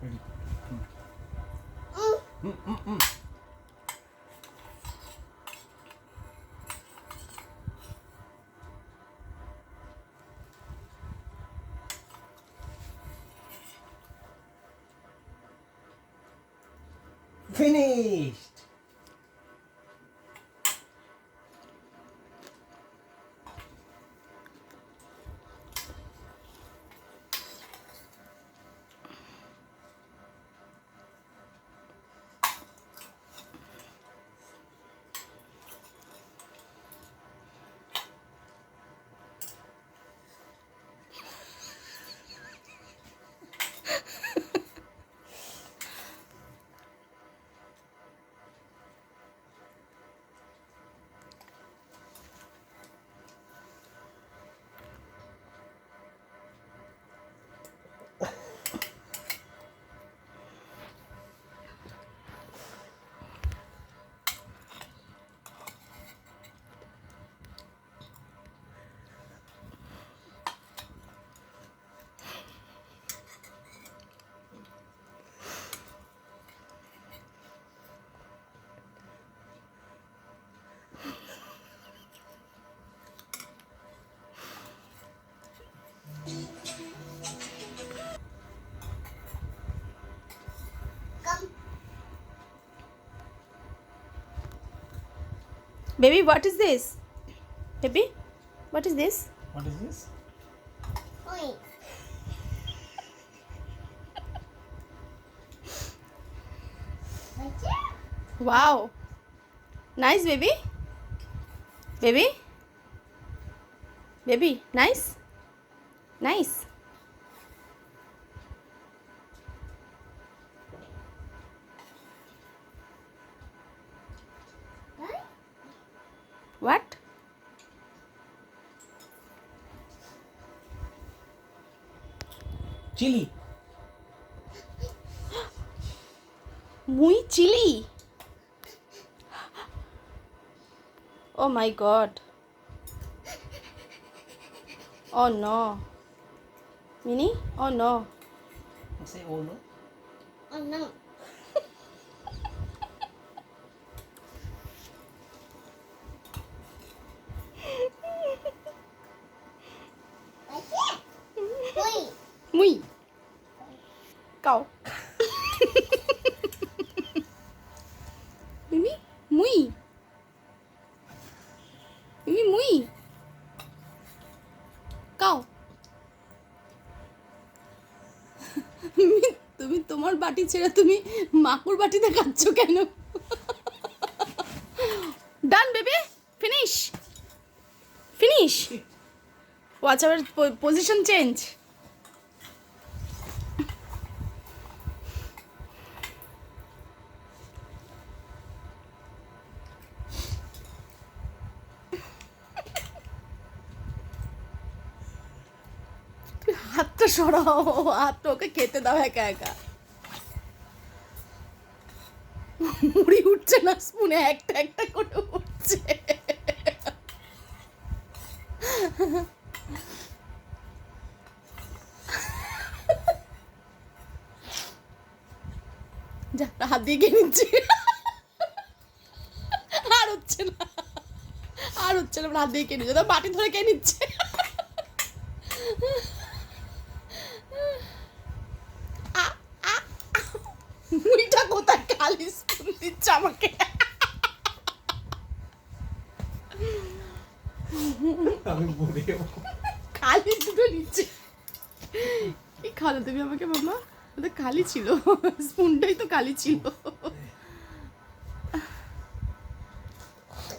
Ready. Finished. Baby, what is this? Baby, what is this? What is this? Oi. What's it? Wow. Nice, baby. Baby? Baby, nice? Nice. What? What? Chili. Muy chili. Oh my god. Oh no. Minnie? Oh no. Say oh no. Oh no. What's it? Oi. Muy. Cậu. Mimi, muy. Mimi, muy. Cậu. তুমি তোমার বাটি ছেড়ে তুমি মাকুর বাটিতে খাচ্ছ কেন? Done baby, finish finish. Watch our position change. হাতটা সরাও, হাতটা ওকে খেতে দাও একা একা। মুড়ি উঠছে না, স্পুনে একটা একটা করে উঠছে। যা, হাত দিয়ে খেয়ে নিচ্ছে। আর হচ্ছে না, আর হচ্ছে না, হাত দিয়ে খেয়ে নিচ্ছে, বাটি ধরে খেয়ে নিচ্ছে। মুড়িটা কোথায়? খালি স্পুন দিচ্ছে আমাকে। আমি বলে খালি দুটো নিচ্ছে। কি খালো তুমি আমাকে বাবা? ওটা খালি ছিল, স্পুনটাই তো খালি ছিল।